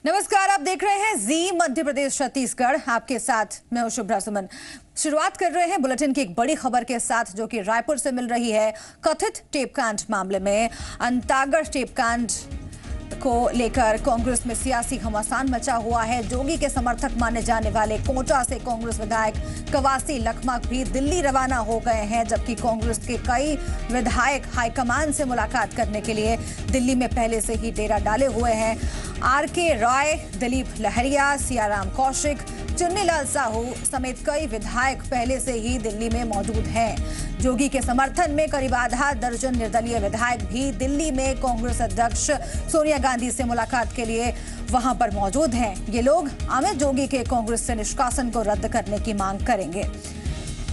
नमस्कार, आप देख रहे हैं जी मध्य प्रदेश छत्तीसगढ़। आपके साथ मैं हूं शुभ्रा सुमन। शुरुआत कर रहे हैं बुलेटिन की एक बड़ी खबर के साथ, जो कि रायपुर से मिल रही है। कथित टेपकांड मामले में अंतागढ़ टेपकांड को लेकर कांग्रेस में सियासी घमासान मचा हुआ है। जोगी के समर्थक माने जाने वाले कोटा से कांग्रेस विधायक कवासी लखमा भी दिल्ली रवाना हो गए हैं, जबकि कांग्रेस के कई विधायक हाईकमान से मुलाकात करने के लिए दिल्ली में पहले से ही डेरा डाले हुए हैं। आर.के. रॉय, दिलीप लहरिया, सियाराम कौशिक, चुन्नीलाल साहू समेत कई विधायक पहले से ही दिल्ली में मौजूद हैं। जोगी के समर्थन में करीब आधा दर्जन निर्दलीय विधायक भी दिल्ली में कांग्रेस अध्यक्ष सोनिया गांधी से मुलाकात के लिए वहां पर मौजूद हैं। ये लोग अमित जोगी के कांग्रेस से निष्कासन को रद्द करने की मांग करेंगे।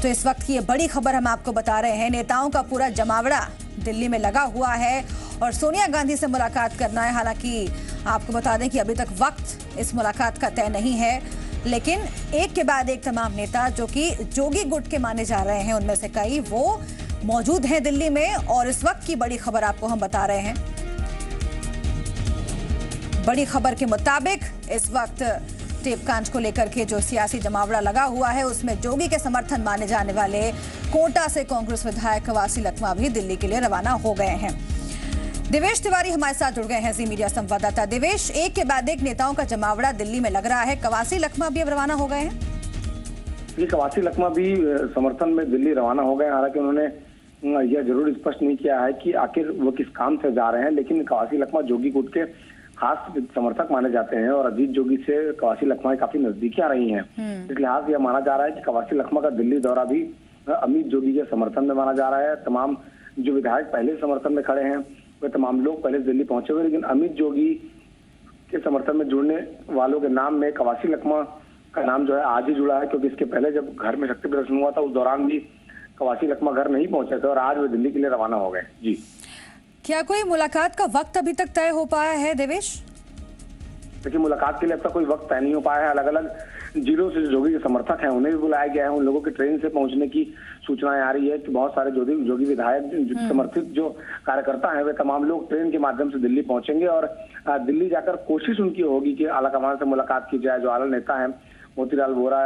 तो इस वक्त की ये बड़ी खबर हम आपको बता रहे हैं। नेताओं का पूरा जमावड़ा दिल्ली में लगा हुआ है और सोनिया गांधी से मुलाकात करना है। हालांकि आपको बता दें कि अभी तक वक्त इस मुलाकात का तय नहीं है, लेकिन एक के बाद एक तमाम नेता जो कि जोगी गुट के माने जा रहे हैं, उनमें से कई वो मौजूद हैं दिल्ली में। और इस वक्त की बड़ी खबर आपको हम बता रहे हैं। बड़ी खबर के मुताबिक इस वक्त टेपकांड को लेकर के जो सियासी जमावड़ा लगा हुआ है, उसमें जोगी के समर्थन माने जाने वाले कोटा से कांग्रेस विधायक कवासी लखमा भी दिल्ली के लिए रवाना हो गए हैं। देवेश तिवारी हमारे साथ जुड़ गए हैं, जी मीडिया संवाददाता। देवेश, एक के बाद एक नेताओं का जमावड़ा दिल्ली में लग रहा है। कवासी लखमा भी अब रवाना हो गए हैं। ये कवासी लखमा भी समर्थन में दिल्ली रवाना हो गए। हालांकि उन्होंने यह जरूर स्पष्ट नहीं किया है कि आखिर वो किस काम से जा रहे हैं, लेकिन कवासी लखमा जोगी गुट के खास समर्थक माने जाते हैं और अजीत जोगी से कवासी लखमा काफी नजदीकियां रही हैं। इस लिहाज यह माना जा रहा है कि कवासी लखमा का दिल्ली दौरा भी अमित जोगी के समर्थन में माना जा रहा है। तमाम जो विधायक पहले समर्थन में खड़े हैं वे तमाम लोग पहले दिल्ली पहुंचे हुए, लेकिन अमित जोगी के समर्थन में जुड़ने वालों के नाम में कवासी लखमा का नाम जो है आज ही जुड़ा है, क्योंकि इसके पहले जब घर में शक्ति प्रदर्शन हुआ था उस दौरान भी कवासी लखमा घर नहीं पहुंचे थे और आज वे दिल्ली के लिए रवाना हो गए। जी, क्या कोई मुलाकात का वक्त अभी तक तय हो पाया है देवेश? देखिए, मुलाकात के लिए अब तक कोई वक्त तय नहीं हो पाया है। अलग अलग जिलों से जो जोगी के समर्थक हैं उन्हें भी बुलाया गया है। उन लोगों के ट्रेन से पहुंचने की सूचनाएं आ रही है कि बहुत सारे जोगी विधायक समर्थित जो कार्यकर्ता हैं वे तमाम लोग ट्रेन के माध्यम से दिल्ली पहुंचेंगे और दिल्ली जाकर कोशिश उनकी होगी कि आलाकमान से मुलाकात की जाए। जो आला नेता है मोतीलाल वोरा,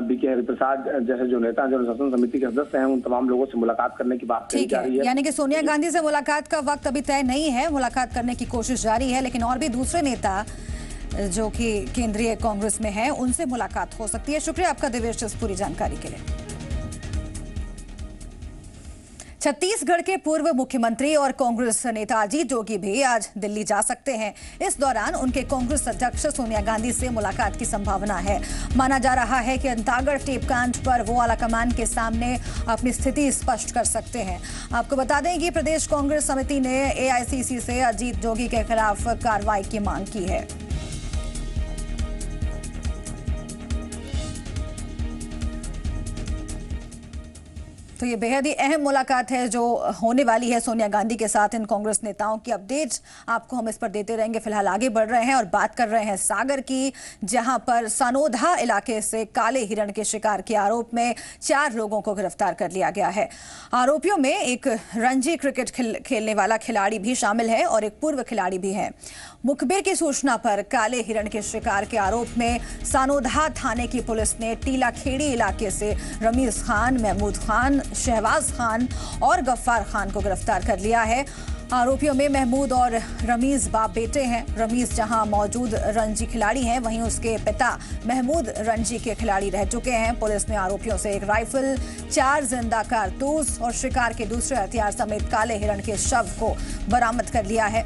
बी.के. हरिप्रसाद जैसे जो नेता जो शासन समिति के सदस्य हैं, उन तमाम लोगों से मुलाकात करने की बात कही जा रही है। यानी कि सोनिया गांधी से मुलाकात का वक्त अभी तय नहीं है, मुलाकात करने की कोशिश जारी है, लेकिन और भी दूसरे नेता जो कि केंद्रीय कांग्रेस में है उनसे मुलाकात हो सकती है। शुक्रिया आपका देवेश इस पूरी जानकारी के लिए। छत्तीसगढ़ के पूर्व मुख्यमंत्री और कांग्रेस नेता अजीत जोगी भी आज दिल्ली जा सकते हैं। इस दौरान उनके कांग्रेस अध्यक्ष सोनिया गांधी से मुलाकात की संभावना है। माना जा रहा है कि अंतागढ़ टेपकांड पर वो आलाकमान के सामने अपनी स्थिति स्पष्ट कर सकते हैं। आपको बता दें कि प्रदेश कांग्रेस समिति ने एआईसीसी से अजीत जोगी के खिलाफ कार्रवाई की मांग की है। तो ये बेहद ही अहम मुलाकात है जो होने वाली है सोनिया गांधी के साथ इन कांग्रेस नेताओं की। अपडेट्स आपको हम इस पर देते रहेंगे। फिलहाल आगे बढ़ रहे हैं और बात कर रहे हैं सागर की, जहां पर सनोधा इलाके से काले हिरण के शिकार के आरोप में 4 लोगों को गिरफ्तार कर लिया गया है। आरोपियों में एक रणजी क्रिकेट खेलने वाला खिलाड़ी भी शामिल है और एक पूर्व खिलाड़ी भी है। मुखबिर की सूचना पर काले हिरण के शिकार के आरोप में सनोधा थाने की पुलिस ने टीलाखेड़ी इलाके से रमीज खान, महमूद खान, शहबाज खान और गफ्फार खान को गिरफ्तार कर लिया है। आरोपियों में महमूद और रमीज बाप बेटे हैं। रमीज जहां मौजूद रणजी खिलाड़ी हैं, वहीं उसके पिता महमूद रणजी के खिलाड़ी रह चुके हैं। पुलिस ने आरोपियों से एक राइफल, 4 जिंदा कारतूस और शिकार के दूसरे हथियार समेत काले हिरण के शव को बरामद कर लिया है।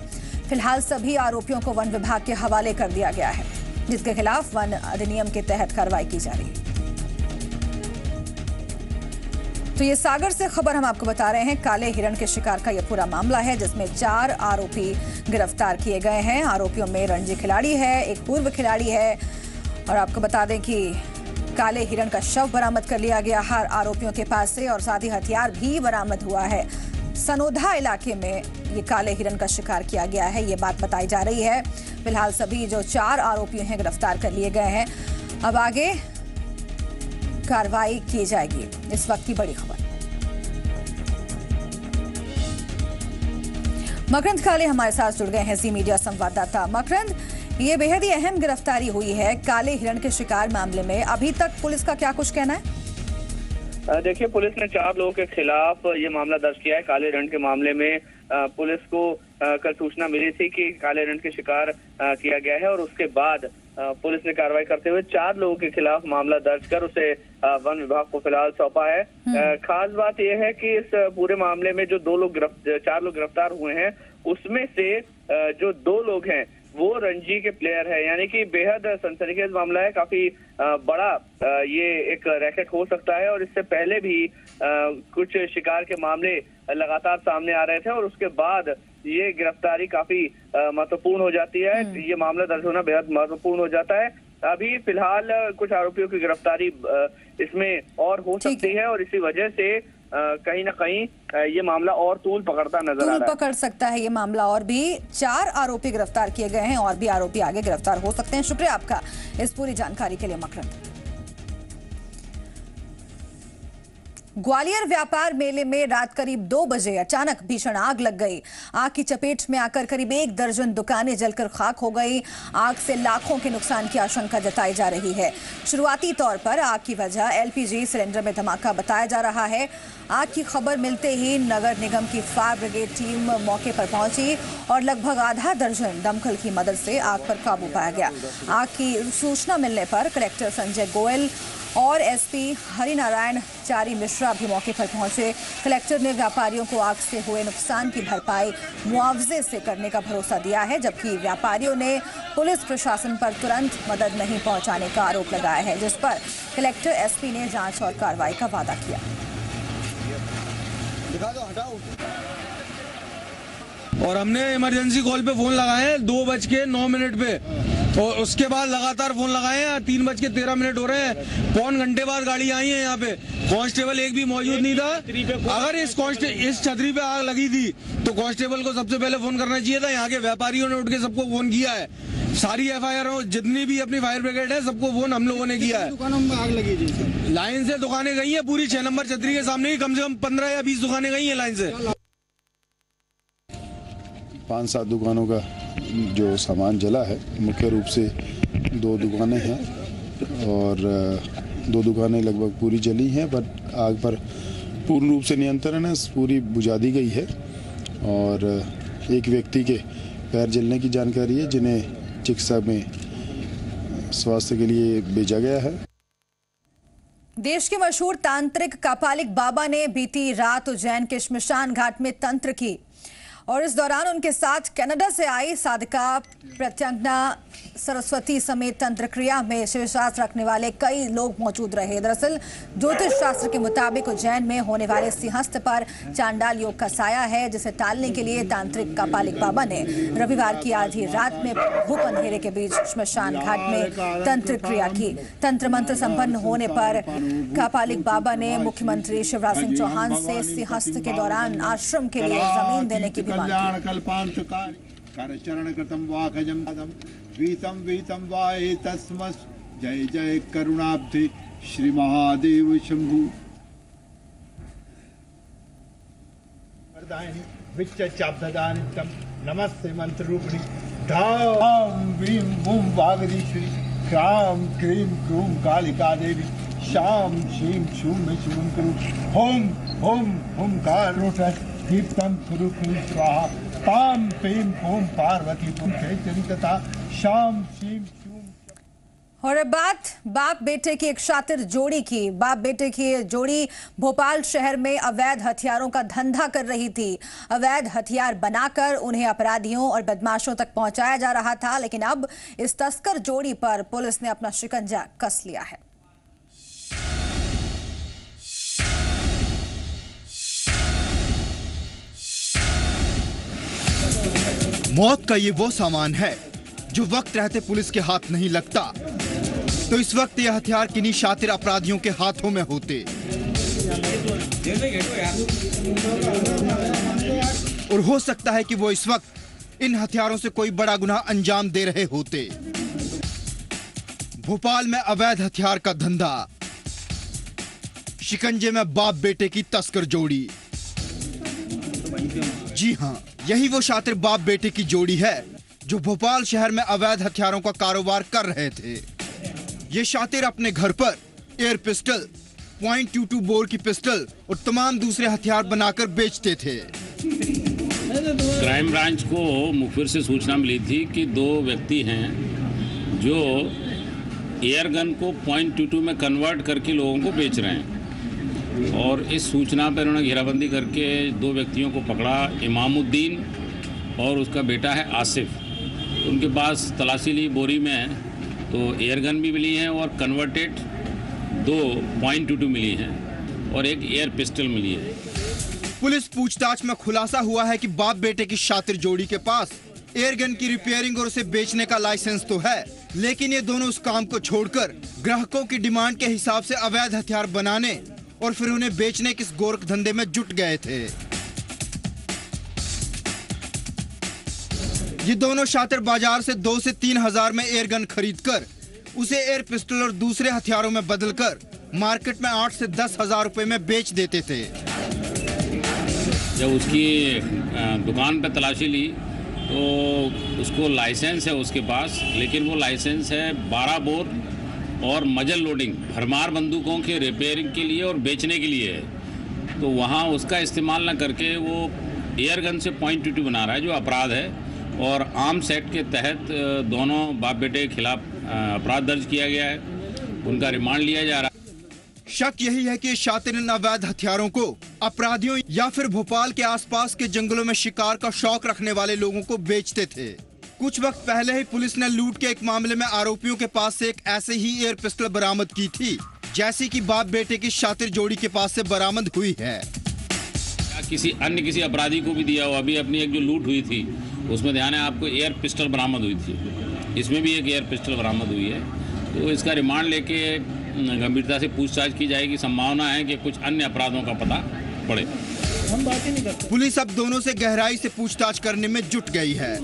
फिलहाल सभी आरोपियों को वन विभाग के हवाले कर दिया गया है, जिसके खिलाफ वन अधिनियम के तहत कार्रवाई की जा रही है। तो ये सागर से खबर हम आपको बता रहे हैं। काले हिरण के शिकार का ये पूरा मामला है, जिसमें 4 आरोपी गिरफ्तार किए गए हैं। आरोपियों में रणजी खिलाड़ी है, एक पूर्व खिलाड़ी है और आपको बता दें कि काले हिरण का शव बरामद कर लिया गया हर आरोपियों के पास से और साथ ही हथियार भी बरामद हुआ है। सनोधा इलाके में ये काले हिरण का शिकार किया गया है, ये बात बताई जा रही है। फिलहाल सभी जो 4 आरोपी हैं गिरफ्तार कर लिए गए हैं। अब आगे कार्रवाई की जाएगी। इस वक्त की बड़ी खबर। मकरंद काले हमारे साथ जुड़ गए हैं, जी मीडिया संवाददाता। मकरंद, ये बेहद ही अहम गिरफ्तारी हुई है काले हिरण के शिकार मामले में। अभी तक पुलिस का क्या कुछ कहना है? देखिए, पुलिस ने 4 लोगों के खिलाफ ये मामला दर्ज किया है। काले हिरण के मामले में पुलिस को कल सूचना मिली थी कि काले हिरण के शिकार किया गया है और उसके बाद पुलिस ने कार्रवाई करते हुए 4 लोगों के खिलाफ मामला दर्ज कर उसे वन विभाग को फिलहाल सौंपा है। खास बात यह है कि इस पूरे मामले में जो 4 लोग गिरफ्तार हुए हैं, उसमें से जो 2 लोग हैं वो रणजी के प्लेयर है, यानी कि बेहद सनसनीखेज मामला है। काफी बड़ा ये एक रैकेट हो सकता है और इससे पहले भी कुछ शिकार के मामले लगातार सामने आ रहे थे और उसके बाद ये गिरफ्तारी काफी महत्वपूर्ण हो जाती है। ये मामला दर्ज होना बेहद महत्वपूर्ण हो जाता है। अभी फिलहाल कुछ आरोपियों की गिरफ्तारी इसमें और हो सकती है और इसी वजह से कहीं ना कहीं ये मामला और तूल पकड़ता नजर आ रहा है। पकड़ सकता है ये मामला और भी। 4 आरोपी गिरफ्तार किए गए हैं और भी आरोपी आगे गिरफ्तार हो सकते हैं। शुक्रिया आपका इस पूरी जानकारी के लिए मकरंद। ग्वालियर व्यापार मेले में रात करीब 2 बजे अचानक भीषण आग लग गई। आग की चपेट में आकर करीब 1 दर्जन दुकानें जलकर खाक हो गई। आग से लाखों के नुकसान की आशंका जताई जा रही है। शुरुआती तौर पर आग की वजह एलपीजी सिलेंडर में धमाका बताया जा रहा है। आग की खबर मिलते ही नगर निगम की फायर ब्रिगेड टीम मौके पर पहुंची और लगभग आधा दर्जन दमकल की मदद से आग पर काबू पाया गया। आग की सूचना मिलने पर कलेक्टर संजय गोयल और एसपी हरिनारायण चारी मिश्रा भी मौके पर पहुंचे। कलेक्टर ने व्यापारियों को आग से हुए नुकसान की भरपाई मुआवजे से करने का भरोसा दिया है, जबकि व्यापारियों ने पुलिस प्रशासन पर तुरंत मदद नहीं पहुंचाने का आरोप लगाया है, जिस पर कलेक्टर एसपी ने जांच और कार्रवाई का वादा किया। और हमने इमरजेंसी कॉल पे फोन लगाए हैं 2:09 पे और उसके बाद लगातार फोन लगाए हैं। 3:13 हो रहे हैं। पौन घंटे बाद गाड़ी आई है। यहाँ पे कांस्टेबल एक भी मौजूद नहीं था। अगर इस छतरी पे आग लगी थी तो कांस्टेबल को सबसे पहले फोन करना चाहिए था। यहाँ के व्यापारियों ने उठ के सबको फोन किया है। सारी एफआईआर जितनी भी अपनी फायर ब्रिगेड है सबको फोन हम लोगों ने किया है। दुकानों में आग लगी थी। लाइन से दुकानें गई है पूरी 6 नंबर छतरी के सामने ही कम से कम 15 या 20 दुकानें गई है लाइन से। 5-7 दुकानों का जो सामान जला है, मुख्य रूप से 2 दुकानें हैं और 2 दुकानें लगभग पूरी जली हैं, पर आग पर पूर्ण रूप से नियंत्रण है, पूरी बुझा दी गई है। और एक व्यक्ति के पैर जलने की जानकारी है, जिन्हें चिकित्सा में स्वास्थ्य के लिए भेजा गया है। देश के मशहूर तांत्रिक कापालिक बाबा ने बीती रात उज्जैन के श्मशान घाट में तंत्र की और इस दौरान उनके साथ कनाडा से आई साधका प्रत्यंगना सरस्वती समेत तंत्र क्रिया में विश्वास रखने वाले कई लोग मौजूद रहे। दरअसल ज्योतिष शास्त्र के मुताबिक उज्जैन में होने वाले सिंहस्थ पर चांडाल योग का साया है, जिसे टालने के लिए तांत्रिक कापालिक बाबा ने रविवार की आधी रात में घुप अंधेरे के बीच श्मशान घाट में तंत्र क्रिया की। तंत्र मंत्र संपन्न होने पर कापालिक बाबा ने मुख्यमंत्री शिवराज सिंह चौहान से सिंहस्थ के दौरान आश्रम के लिए जमीन देने की कल्याण कल्पांतकारी करचरण कृतम वाखजम वीतम वीतम वाए तस्मस् जय जय करुणाब्धि श्री महादेव शंभु वरदायिनी विच्चाब्ददानितम नमस्ते मंत्र रूपिणी धाम वीम बूम वागदीश्वरी क्राम क्रीम क्रूम कालिका देवी शाम शीम शूम शुभम करू होम होम होमकार रोटस दीप्तम स्वरूपिणी स्वाहा ताम प्रेम ओम पार्वती तुम चरितता शाम शीम शूम। और अब बात बाप बेटे की एक शातिर जोड़ी की। बाप बेटे की जोड़ी भोपाल शहर में अवैध हथियारों का धंधा कर रही थी। अवैध हथियार बनाकर उन्हें अपराधियों और बदमाशों तक पहुंचाया जा रहा था, लेकिन अब इस तस्कर जोड़ी पर पुलिस ने अपना शिकंजा कस लिया है। मौत का ये वो सामान है जो वक्त रहते पुलिस के हाथ नहीं लगता, तो इस वक्त ये हथियार किन्हीं शातिर अपराधियों के हाथों में होते और हो सकता है कि वो इस वक्त इन हथियारों से कोई बड़ा गुनाह अंजाम दे रहे होते। भोपाल में अवैध हथियार का धंधा, शिकंजे में बाप बेटे की तस्कर जोड़ी। जी हां, यही वो शातिर बाप बेटे की जोड़ी है जो भोपाल शहर में अवैध हथियारों का कारोबार कर रहे थे। ये शातिर अपने घर पर एयर पिस्टल, .22 बोर की पिस्टल और तमाम दूसरे हथियार बनाकर बेचते थे। क्राइम ब्रांच को मुखबिर से सूचना मिली थी कि 2 व्यक्ति हैं जो एयर गन को .22 में कन्वर्ट करके लोगों को बेच रहे हैं, और इस सूचना पर उन्होंने घेराबंदी करके 2 व्यक्तियों को पकड़ा, इमामुद्दीन और उसका बेटा है आसिफ। उनके पास तलाशी ली बोरी में, तो एयर गन भी मिली है और कन्वर्टेड 2 .22 मिली हैं और एक एयर पिस्टल मिली है। पुलिस पूछताछ में खुलासा हुआ है कि बाप बेटे की शातिर जोड़ी के पास एयर गन की रिपेयरिंग और उसे बेचने का लाइसेंस तो है, लेकिन ये दोनों उस काम को छोड़कर ग्राहकों की डिमांड के हिसाब से अवैध हथियार बनाने और फिर उन्हें बेचने के इस गोरख धंधे में जुट गए थे। ये दोनों शातिर बाजार से 2 से 3 हजार में एयर गन खरीदकर उसे एयर पिस्टल और दूसरे हथियारों में बदलकर मार्केट में 8 से 10 हजार रुपए में बेच देते थे। जब उसकी दुकान पर तलाशी ली तो उसको लाइसेंस है उसके पास, लेकिन वो लाइसेंस है 12 बोर और मजल लोडिंग भरमार बंदूकों के रिपेयरिंग के लिए और बेचने के लिए है। तो वहाँ उसका इस्तेमाल न करके वो एयर गन से .22 बना रहा है, जो अपराध है, और आर्म्स एक्ट के तहत दोनों बाप बेटे के खिलाफ अपराध दर्ज किया गया है। उनका रिमांड लिया जा रहा है। शक यही है कि शातिर इन अवैध हथियारों को अपराधियों या फिर भोपाल के आसपास के जंगलों में शिकार का शौक रखने वाले लोगों को बेचते थे। कुछ वक्त पहले ही पुलिस ने लूट के एक मामले में आरोपियों के पास से एक ऐसे ही एयर पिस्टल बरामद की थी, जैसी कि बाप बेटे की शातिर जोड़ी के पास से बरामद हुई है। किसी अपराधी को भी दिया हो। अभी अपनी एक जो लूट हुई थी उसमें ध्यान है आपको, एयर पिस्टल बरामद हुई थी। इसमें भी एक एयर पिस्टल बरामद हुई है। तो इसका रिमांड लेके गंभीरता से पूछताछ की जाएगी। संभावना है कि कुछ अन्य अपराधों का पता पड़े। पुलिस अब दोनों से गहराई से पूछताछ करने में जुट गई है,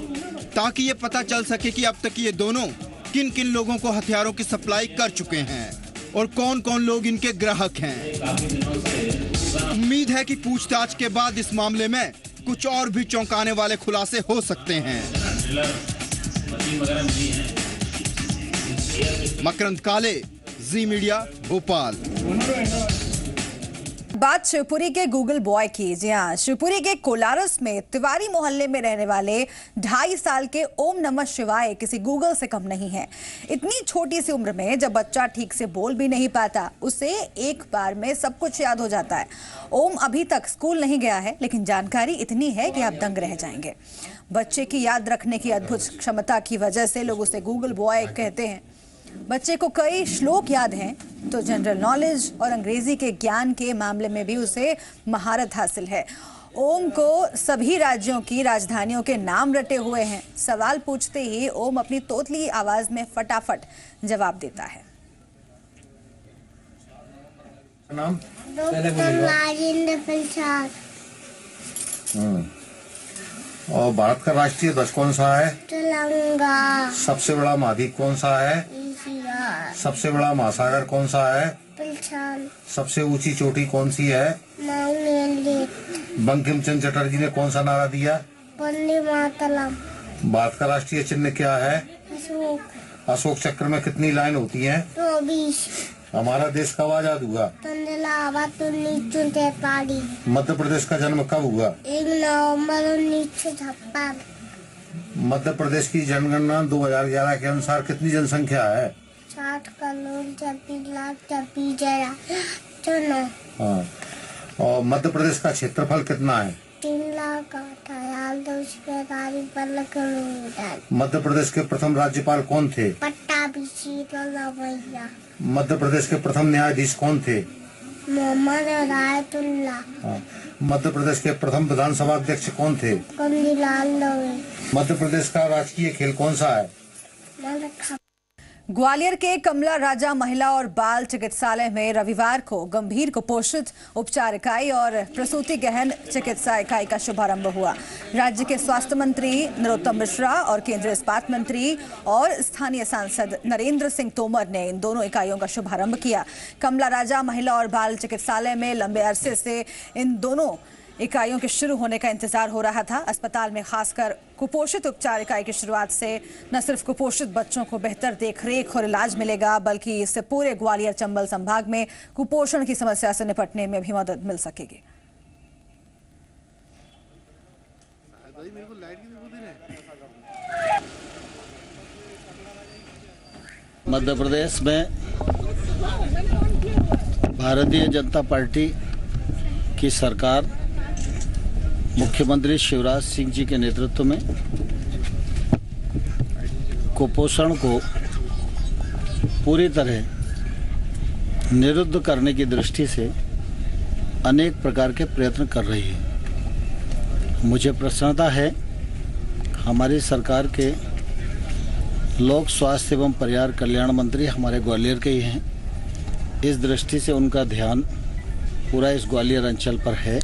ताकि ये पता चल सके कि अब तक ये दोनों किन किन लोगों को हथियारों की सप्लाई कर चुके हैं और कौन कौन लोग इनके ग्राहक हैं। उम्मीद है कि पूछताछ के बाद इस मामले में कुछ और भी चौंकाने वाले खुलासे हो सकते हैं। मकरंद काले, जी मीडिया, भोपाल। बात शिवपुरी के गूगल बॉय की। जी हाँ, शिवपुरी के कोलारस में तिवारी मोहल्ले में रहने वाले 2.5 साल के ओम नमः शिवाय किसी गूगल से कम नहीं है। इतनी छोटी सी उम्र में जब बच्चा ठीक से बोल भी नहीं पाता, उसे एक बार में सब कुछ याद हो जाता है। ओम अभी तक स्कूल नहीं गया है, लेकिन जानकारी इतनी है कि आप दंग रह जाएंगे। बच्चे की याद रखने की अद्भुत क्षमता की वजह से लोग उसे गूगल बॉय कहते हैं। बच्चे को कई श्लोक याद हैं, तो जनरल नॉलेज और अंग्रेजी के ज्ञान के मामले में भी उसे महारत हासिल है। ओम को सभी राज्यों की राजधानियों के नाम रटे हुए हैं। सवाल पूछते ही ओम अपनी तोतली आवाज में फटाफट जवाब देता है। नाम राजेंद्र प्रसाद। और भारत का राष्ट्रीय ध्वज कौन सा है? तिरंगा। सबसे बड़ा महाद्वीप कौन सा है? एशिया। सबसे बड़ा महासागर कौन सा है? पहचान। सबसे ऊंची चोटी कौन सी है? Mount Everest. बंकिम चंद्र चटर्जी ने कौन सा नारा दिया? वंदे मातरम। भारत का राष्ट्रीय चिन्ह क्या है? अशोक। अशोक चक्र में कितनी लाइन होती हैं? 24। हमारा देश कब आजाद हुआ? 1943। मध्य प्रदेश का जन्म कब हुआ? 1 नवंबर 1956। मध्य प्रदेश की जनगणना 2011 के अनुसार कितनी जनसंख्या है? 60 करोड़ 26 लाख 26,000। हाँ। और मध्य प्रदेश का क्षेत्रफल कितना है? 3,08,245 मध्य प्रदेश के प्रथम राज्यपाल कौन थे? पट्टाभिषेक भैया। मध्य प्रदेश के प्रथम न्यायाधीश कौन थे? मोहम्मद रायतुल्लाह। हाँ। मध्य प्रदेश के प्रथम विधानसभा अध्यक्ष कौन थे? कंदीलाल लोवे। मध्य प्रदेश का राजकीय खेल कौन सा है? ग्वालियर के कमला राजा महिला और बाल चिकित्सालय में रविवार को गंभीर कुपोषित उपचार इकाई और प्रसूति गहन चिकित्सा इकाई का शुभारंभ हुआ। राज्य के स्वास्थ्य मंत्री नरोत्तम मिश्रा और केंद्रीय इस्पात मंत्री और स्थानीय सांसद नरेंद्र सिंह तोमर ने इन दोनों इकाइयों का शुभारंभ किया। कमला राजा महिला और बाल चिकित्सालय में लंबे अरसे से इन दोनों इकाइयों के शुरू होने का इंतजार हो रहा था। अस्पताल में खासकर कुपोषित उपचार इकाई की शुरुआत से न सिर्फ कुपोषित बच्चों को बेहतर देखरेख और इलाज मिलेगा, बल्कि इससे पूरे ग्वालियर चंबल संभाग में कुपोषण की समस्या से निपटने में भी मदद मिल सकेगी। मध्य प्रदेश में भारतीय जनता पार्टी की सरकार मुख्यमंत्री शिवराज सिंह जी के नेतृत्व में कुपोषण को पूरी तरह निरुद्ध करने की दृष्टि से अनेक प्रकार के प्रयत्न कर रही है। मुझे प्रसन्नता है हमारी सरकार के लोक स्वास्थ्य एवं परिवार कल्याण मंत्री हमारे ग्वालियर के ही हैं। इस दृष्टि से उनका ध्यान पूरा इस ग्वालियर अंचल पर है।